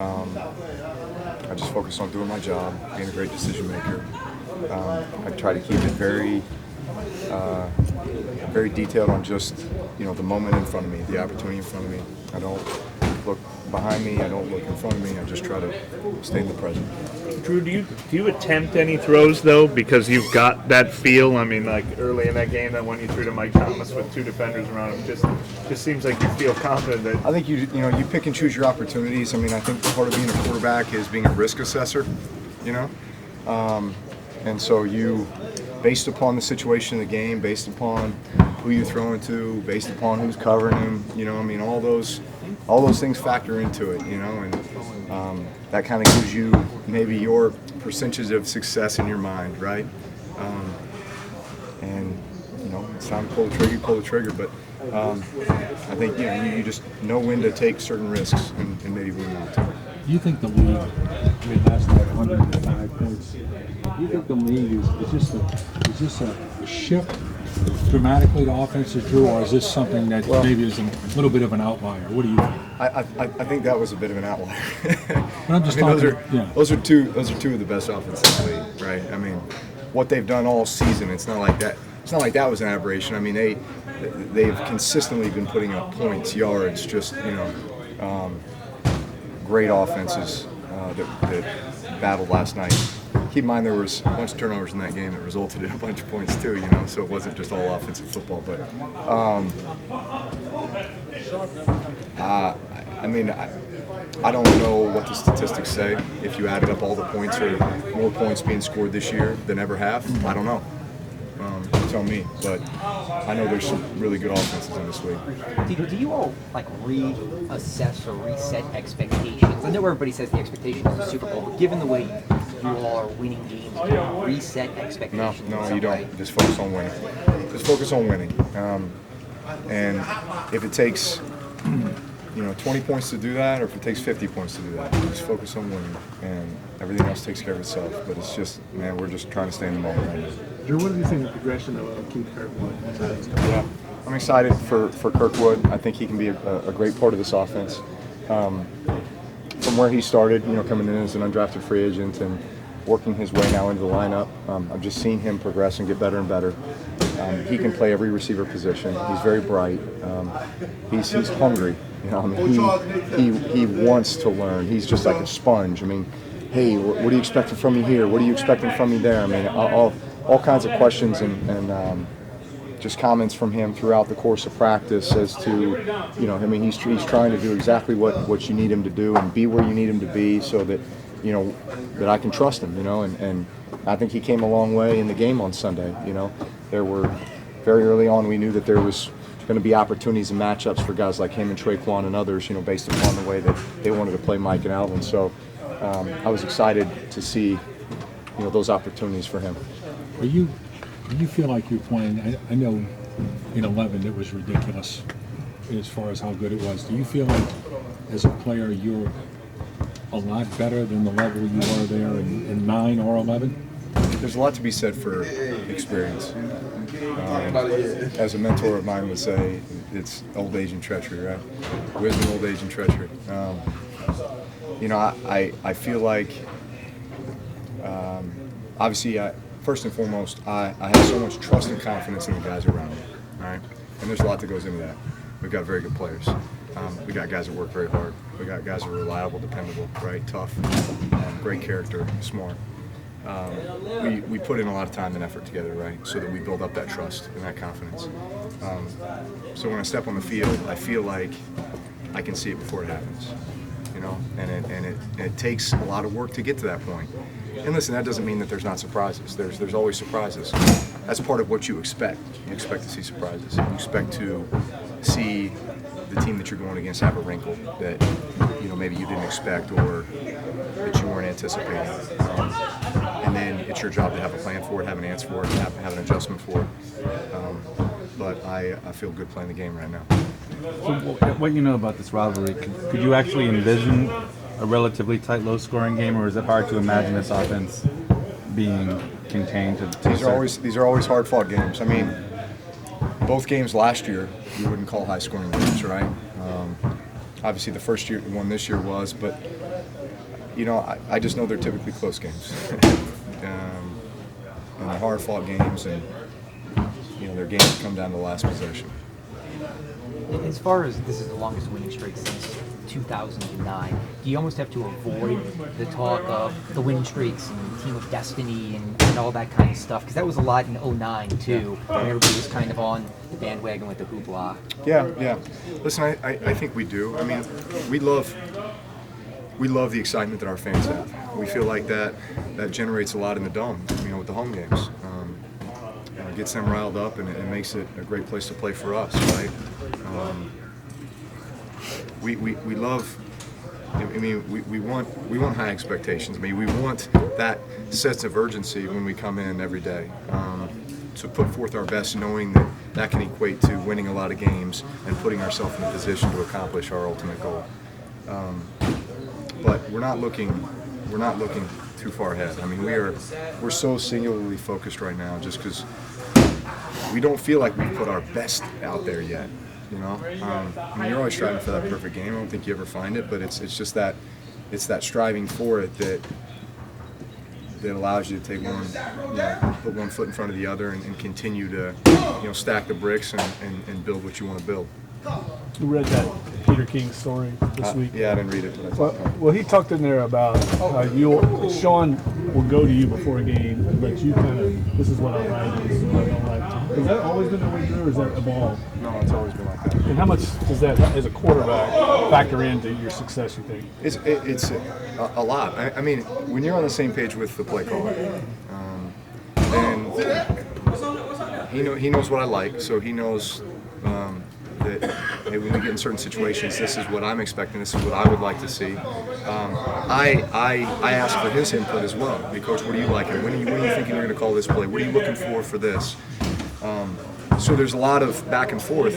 I just focus on doing my job, being a great decision maker. I try to keep it very detailed on just the moment in front of me, the opportunity in front of me. I don't look behind me. I don't look in front of me. I just try to stay in the present. Drew, do you attempt any throws though, because you've got that feel? I mean, like early in that game, that one you threw to Mike Thomas with two defenders around him, just seems like you feel confident that. I think you pick and choose your opportunities. I mean, I think part of being a quarterback is being a risk assessor, and so you, based upon the situation of the game, based upon who you're throwing to, based upon who's covering him, all those things factor into it, and that kind of gives you maybe your percentage of success in your mind, right? And it's time to pull the trigger, but I think you just know when to take certain risks and maybe when not to. Do you think the league, last night 105 points, do you think the league is this a shift dramatically to offensive, Drew, or is this something that maybe is a little bit of an outlier? What do you think? I think that was a bit of an outlier. But I'm just talking, those are two of the best offenses in the league, right? I mean, what they've done all season, it's not like that. It's not like that was an aberration. I mean, they've consistently been putting up points, yards, just great offenses that battled last night. Keep in mind there was a bunch of turnovers in that game that resulted in a bunch of points too, so it wasn't just all offensive football. But I don't know what the statistics say. If you added up all the points or more points being scored this year than ever have, I don't know. Tell me, but I know there's some really good offenses in this league. Do you all reassess or reset expectations? I know everybody says the expectation is the Super Bowl, but given the way you all are winning games, do you reset expectations? No, you don't. Just focus on winning. Just focus on winning. And if it takes 20 points to do that, or if it takes 50 points to do that, just focus on winning, and everything else takes care of itself. But it's just, we're just trying to stay in the moment right now. Drew, what do you think of the progression of Keith Kirkwood? Yeah, I'm excited for Kirkwood. I think he can be a great part of this offense. From where he started, coming in as an undrafted free agent and working his way now into the lineup, I've just seen him progress and get better and better. He can play every receiver position. He's very bright. He's hungry. He wants to learn. He's just like a sponge. Hey, what are you expecting from me here? What are you expecting from me there? All kinds of questions and just comments from him throughout the course of practice as to, he's trying to do exactly what you need him to do and be where you need him to be, so that, that I can trust him, and I think he came a long way in the game on Sunday. There were, very early on, we knew that there was going to be opportunities and matchups for guys like him and Traquan and others, based upon the way that they wanted to play Mike and Alvin. So I was excited to see, those opportunities for him. Do you feel like you're playing? I know in 11 it was ridiculous as far as how good it was. Do you feel like as a player you're a lot better than the level you were there in 9 or 11? There's a lot to be said for experience. As a mentor of mine would say, it's old age and treachery, right? Wisdom, old age, and treachery. I feel like, obviously, first and foremost, I have so much trust and confidence in the guys around me, right? And there's a lot that goes into that. We've got very good players. We got guys that work very hard. We got guys that are reliable, dependable, right? Tough, great character, smart. We put in a lot of time and effort together, right? So that we build up that trust and that confidence. So when I step on the field, I feel like I can see it before it happens, and it takes a lot of work to get to that point. And listen, that doesn't mean that there's not surprises. There's always surprises. That's part of what you expect. You expect to see surprises. You expect to see the team that you're going against have a wrinkle that maybe you didn't expect or that you weren't anticipating. And then it's your job to have a plan for it, have an answer for it, have an adjustment for it. But I feel good playing the game right now. So what you know about this rivalry, could you actually envision a relatively tight, low-scoring game, or is it hard to imagine this offense being contained to These are always hard-fought games. Both games last year you wouldn't call high-scoring games, right? Obviously, the first year one this year was, but I just know they're typically close games, and they're hard-fought games, and their games come down to the last possession. As far as this is the longest winning streak since 2009, do you almost have to avoid the talk of the winning streaks and team of destiny and all that kind of stuff? Because that was a lot in 09 too, when everybody was kind of on the bandwagon with the hoopla. Yeah. Listen, I think we do. I mean, we love the excitement that our fans have. We feel like that generates a lot in the Dome, with the home games. It gets them riled up, and it makes it a great place to play for us, right? We love. I mean, we want high expectations. I mean, we want that sense of urgency when we come in every day. To put forth our best, knowing that can equate to winning a lot of games and putting ourselves in a position to accomplish our ultimate goal. But we're not looking too far ahead. I mean, we're so singularly focused right now, just because we don't feel like we've put our best out there yet. I mean, you're always striving for that perfect game. I don't think you ever find it, but it's just that striving for it that allows you to take put one foot in front of the other and continue to stack the bricks and build what you want to build. You read that Peter King story this week? Yeah, I didn't read it. But Well, he talked in there about Sean will go to you before a game and let you kind of, this is what I like, this is what I don't like. Has that always been the way, Drew, or is that evolved? No, it's always been like that. And how much does that, as a quarterback, factor into your success, you think? It's a lot. I mean, when you're on the same page with the play caller, and he knows what I like, so he knows that when we get in certain situations, this is what I'm expecting, this is what I would like to see. I ask for his input as well. Hey, Coach, what do you like? And when are you thinking you're going to call this play? What are you looking for this? So there's a lot of back and forth,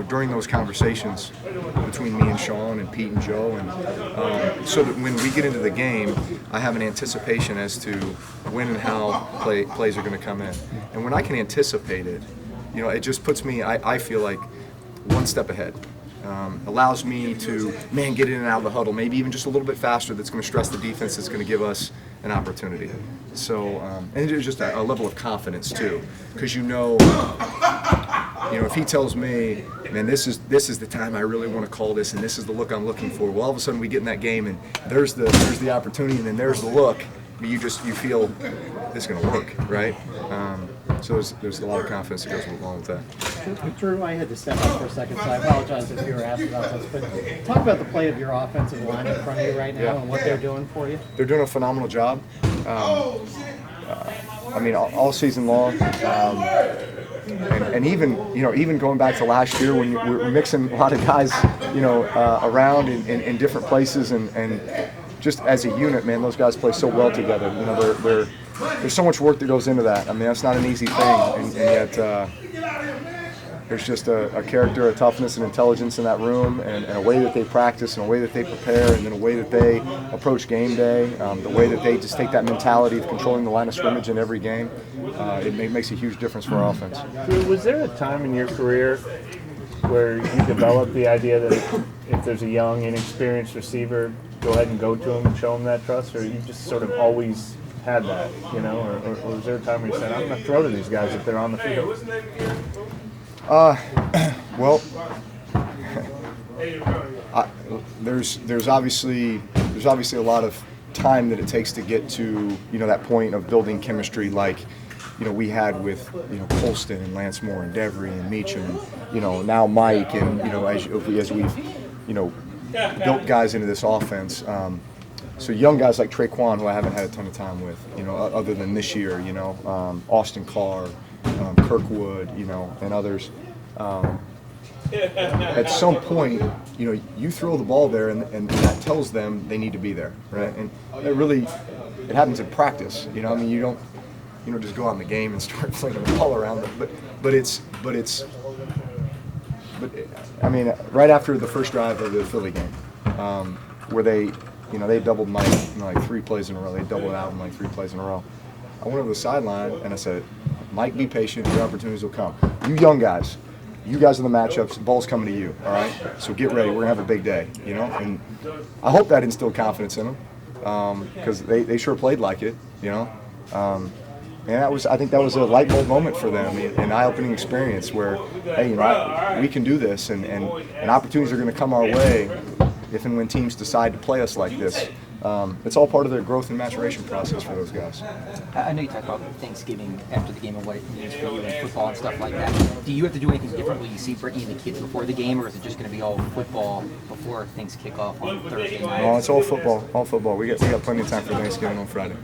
during those conversations between me and Sean and Pete and Joe, and so that when we get into the game, I have an anticipation as to when and how plays are going to come in. And when I can anticipate it, it just puts me, I feel like, one step ahead. Allows me to, get in and out of the huddle, maybe even just a little bit faster. That's going to stress the defense. That's going to give us an opportunity. So, and it's just a level of confidence too, because if he tells me, man, this is the time I really want to call this, and this is the look I'm looking for. Well, all of a sudden we get in that game, and there's the opportunity, and then there's the look. You feel this is going to work, right? So there's a lot of confidence that goes along with that. Drew, I had to step up for a second, so I apologize if you were asked about this. But talk about the play of your offensive line in front of you right now and what they're doing for you. They're doing a phenomenal job. All season long, and even going back to last year when we're mixing a lot of guys, around in different places and just as a unit, man, those guys play so well together. There's so much work that goes into that. I mean, that's not an easy thing, and yet there's just a character, a toughness, and intelligence in that room, and a way that they practice, and a way that they prepare, and then a way that they approach game day, the way that they just take that mentality of controlling the line of scrimmage in every game. It makes a huge difference for our offense. Drew, was there a time in your career where you developed the idea that if there's a young, inexperienced receiver, go ahead and go to him and show him that trust, or you just sort of always had that, or was there a time where you said, I'm going to throw to these guys if they're on the field? Well, there's obviously a lot of time that it takes to get to that point of building chemistry, like we had with Colston and Lance Moore and Devery and Meacham, and now Mike, and as we've built guys into this offense. So young guys like Traquan, who I haven't had a ton of time with, other than this year, Austin Carr, Kirkwood, and others. At some point, you throw the ball there, and that tells them they need to be there, right? And it happens in practice. You don't just go out in the game and start flinging the ball around. Right after the first drive of the Philly game, where they doubled Mike like 3 plays in a row. They doubled out in like 3 plays in a row. I went over the sideline and I said, Mike, be patient. Your opportunities will come. You young guys, you guys are the matchups. The ball's coming to you. All right. So get ready. We're gonna have a big day. You know. And I hope that instilled confidence in them because they sure played like it. You know. And I think that was a light bulb moment for them, an eye-opening experience where, hey, you know, we can do this, and opportunities are going to come our way if and when teams decide to play us like this. It's all part of the growth and maturation process for those guys. I know you talked about Thanksgiving after the game and what it means for you and football and stuff like that. Do you have to do anything different when you see Brittany and the kids before the game, or is it just going to be all football before things kick off on Thursday night? No, it's all football. All football. We got plenty of time for Thanksgiving on Friday.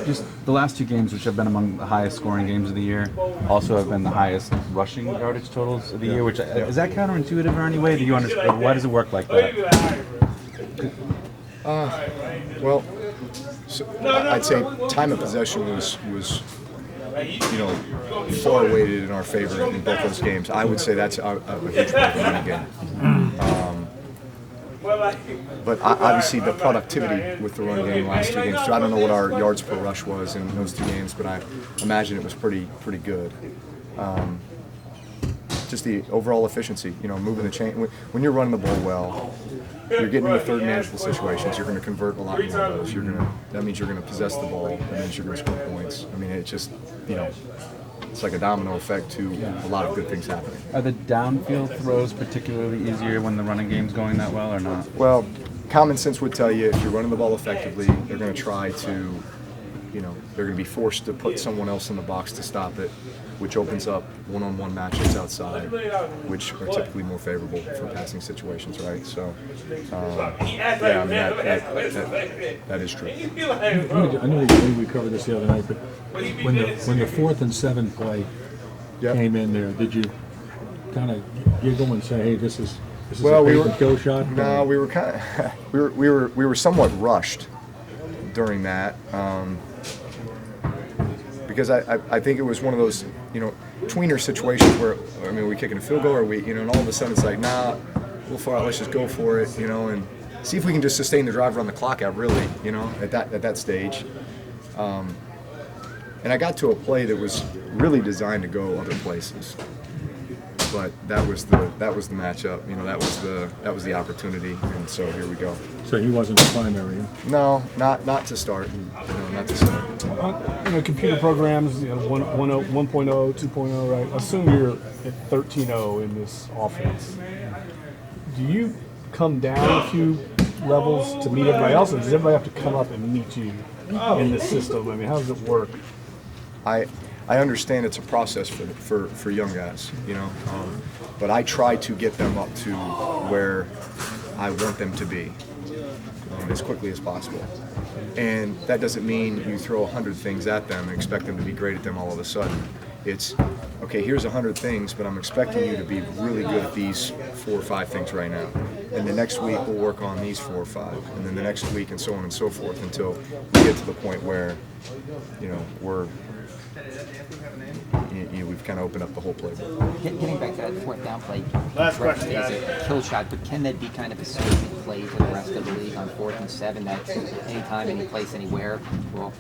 Just the last 2 games, which have been among the highest scoring games of the year, also have been the highest rushing yardage totals of the year. Which is that counterintuitive or any way? Do you understand? Why does it work like that? Well, I'd say time of possession was you know, far weighted in our favor in both those games. I would say that's a huge part of the winning game. But obviously the productivity with the run game in the last 2 games. So I don't know what our yards per rush was in those 2 games, but I imagine it was pretty good. Just the overall efficiency, you know, moving the chain. When you're running the ball well, you're getting into third manageable situations. You're going to convert a lot more of those. That means you're going to possess the ball. That means you're going to score points. I mean, it's just, you know, it's like a domino effect to a lot of good things happening. Are the downfield throws particularly easier when the running game's going that well or not? Well, common sense would tell you if you're running the ball effectively, they're going to try to, you know, they're going to be forced to put someone else in the box to stop it, which opens up one-on-one matchups outside, which are typically more favorable for passing situations, right? So, yeah, I mean, that is true. I know we covered this the other night, but when the 4th and 7 play came in there, did you kind of giggle and say, "Hey, this is a bait and kill shot"? No, we were kind of we were somewhat rushed during that. Because I think it was one of those, you know, tweener situations where, I mean, are we kicking a field goal or we, you know, and all of a sudden it's like, nah, we'll far out, let's just go for it, you know, and see if we can just sustain the drive, run the clock out, really, you know, at that stage. And I got to a play that was really designed to go other places, but that was the matchup, you know, that was the opportunity, and so here we go. So he wasn't the primary. No, not to start. Not to start. You know, computer programs, you know, 1.0, 2.0, right? Assume you're at 13.0 in this offense. Do you come down a few levels to meet everybody else, or does everybody have to come up and meet you in this system? I mean, how does it work? I understand it's a process for young guys, you know, but I try to get them up to where I want them to be as quickly as possible. And that doesn't mean you throw 100 things at them and expect them to be great at them all of a sudden. It's, okay, here's 100 things, but I'm expecting you to be really good at these 4 or 5 things right now. And the next week we'll work on these 4 or 5, and then the next week and so on and so forth until we get to the point where, you know, we've kind of opened up the whole playbook. Getting back to that 4th down play, last question, is a kill shot, but can that be kind of a statement play to the rest of the league on 4th and 7 that anytime, any place, anywhere, well,